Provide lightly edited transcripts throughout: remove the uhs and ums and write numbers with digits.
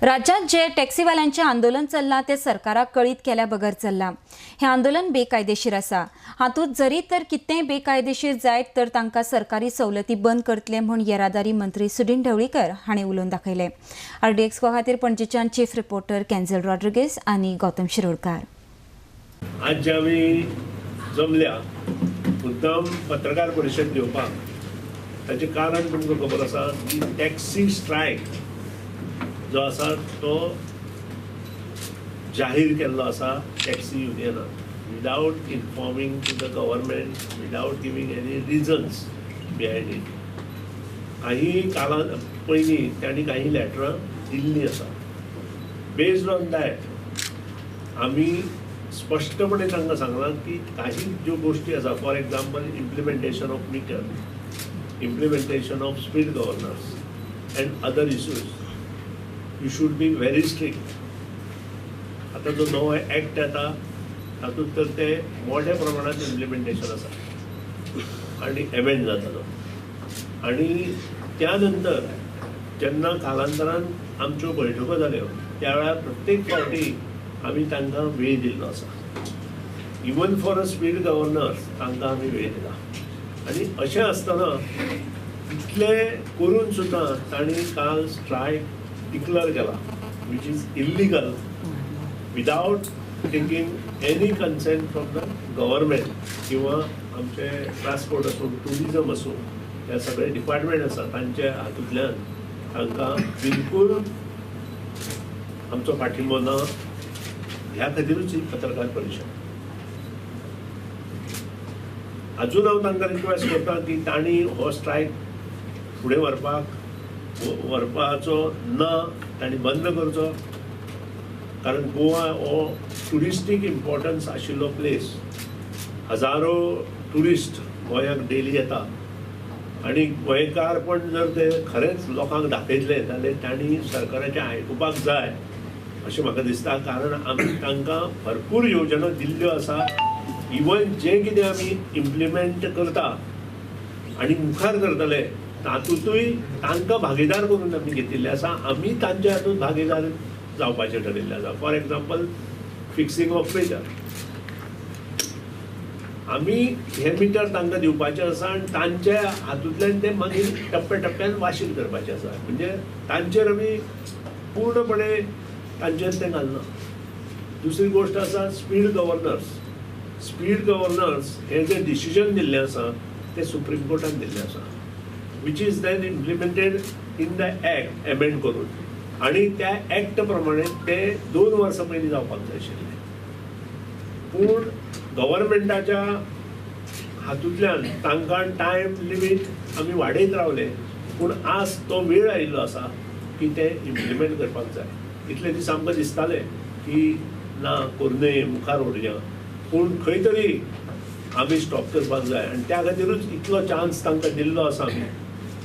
राज्यात जे टॅक्सीवाल्यांचे आंदोलन चल्लां ते सरकाराक कळीत केल्या बगर चल्लां. हे आंदोलन बेकायदेशीर आसा. हातूंत जरी तर कितेंय बेकायदेशीर जायत तर तांकां सरकारी सवलती बंद करतले म्हूण येरादारी मंत्री सुदीन ढवळीकर हांणी उलोवन दाखयले. RDX खातीर पणजेच्यान चीफ रिपोर्टर केन्झल रॉड्रिगीस आनी गौतम शिरोडकार. आज जे आमी जमल्या मुद्दम पत्रकार परिशद घेवपाक ताचें कारण तुमकां खबर आसा की टॅक्सी स्ट्रायक जो आसा तो जाहीर केल्लो आसा टॅक्सी युनियनान without informing to the government, without giving any reasons behind it. काही काळा पयलीं तांणी काही लेटरां दिल्लीं आसा. बेस्ड ऑन दॅट आमी स्पष्टपणे तांकां सांगलां की काही ज्यो गोष्टी आसा, for example implementation of meter, implementation of speed governors and other issues, you should be very strict. आता जो नवो ॲक्ट येता तातूंत तर ते मोठ्या प्रमाणात इम्प्लिमेंटेशन आसा आनी एमेंड जातलो. आनी त्या नंतर जेन्ना कालांतरान आमच्यो बैठको जाल्यो त्या वेळार प्रत्येक फावटी आमी तांकां वेळ दिल्लो आसा. Even for a speed governor's तांकां आमी वेळ दिला. आनी अशें आसतना इतले करून सुद्दां तांणी काल स्ट्रायक डिक्लेअर केला, which is illegal, without taking any consent from the government किंवा आमचे ट्रान्सपोर्ट आसूं, टुरिजम आसूं, हे सगळे डिपार्टमेंट आसा तांचे हातूंतल्यान तांकां बिलकूल आमचो पाठिंबो ना. ह्या खातीरूच ही पत्रकार परिशद. अजून हांव तांकां रिक्वेस्ट करता की तांणी हो स्ट्रायक फुडें व्हरपाचो ना, तांणी बंद करचो. कारण गोवा हो ट्युरिस्टीक इम्पॉर्टन्स आशिल्लो प्लेस. हजारो ट्युरिस्ट गोंयाक डेली येता आनी गोंयकारपण जर ते खरेंच लोकांक दाखयतले जाल्यार तांणी सरकाराचें आयकुपाक जाय अशें म्हाका दिसता. कारण आमी तांकां भरपूर योजना दिल्ल्यो आसा. इवन जें कितें आमी इम्प्लिमेंट करता आनी मुखार करतले तातूंतूय तांकां भागीदार करून आमी घेतिल्ले आसा. आमी तांचे हातूंत भागीदार जावपाचें ठरयिल्लें आसा. For example fixing of meter, आमी हे मिटर तांकां दिवपाचें आसा आनी तांचे हातूंतल्यान ते मागीर टप्प्यान वाशील करपाचें आसा. म्हणजे तांचेर आमी पूर्णपणे तांचेर तें घालना. दुसरी गोश्ट आसा स्पीड गव्हर्नर्स. स्पीड गव्हर्नर्स हे जे डिसिजन दिल्लें आसा ते सुप्रीम कोर्टान दिल्लें आसा, which is then implemented in the act amend करून. आनी त्या ॲक्ट प्रमाणे ते 2 वर्सां पयलीं जावपाक जाय आशिल्लें. पूण गव्हर्मेंटाच्या हातूंतल्यान तांकां टायम लिमीट आमी वाडयत रावले. पूण आज तो वेळ आयिल्लो आसा की ते इम्प्लिमेंट करपाक जाय. इतले दीस आमकां दिसताले की ना करूनय मुखार व्हरया, पूण खंय तरी आमी स्टॉप करपाक जाय. आनी त्या खातीरूच इतलो चान्स तांकां दिल्लो आसा आमी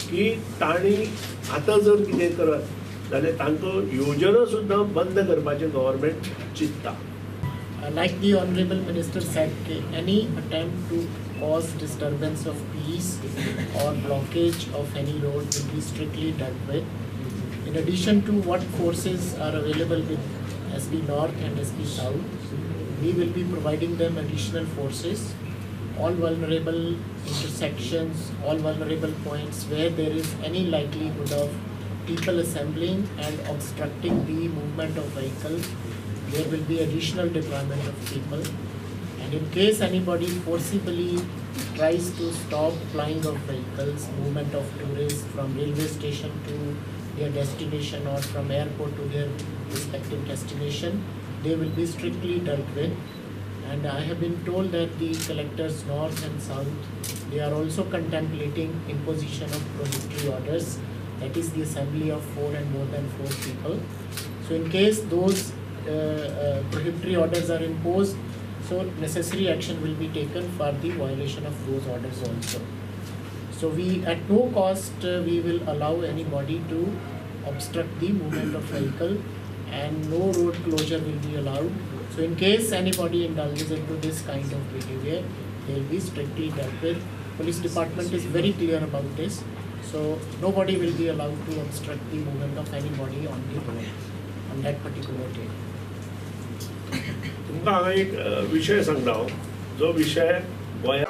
की तांणी आतां जर कितें करत जाल्यार तांकां योजना सुद्दां बंद करपाचें government चिंतता. Like the Honorable Minister said, any attempt to cause disturbance of peace or blockage of any road will be strictly dealt with. In addition to what forces are available with SP North and SP South, we will be providing them additional forces. All vulnerable intersections, all vulnerable points where there is any likelihood of people assembling and obstructing the movement of vehicles, there will be additional deployment of people. And in case anybody forcibly tries to stop flying of vehicles, movement of tourists from railway station to their destination or from airport to their respective destination, they will be strictly dealt with. And I have been told that the collectors north and south, they are also contemplating imposition of prohibitory orders, that is the assembly of 4 and more than 4 people. So in case those prohibitory orders are imposed, so necessary action will be taken for the violation of those orders also. So we at no cost we will allow anybody to obstruct the movement of vehicle, and no road closure will be allowed. So in case anybody indulges into this kind of behavior, they will be strictly dealt with. Police department is very clear about this. So nobody will be allowed to obstruct the movement of anybody on the road. on that particular day. तुमकां हांगा एक विशय सांगता हांव जो विशय गोंया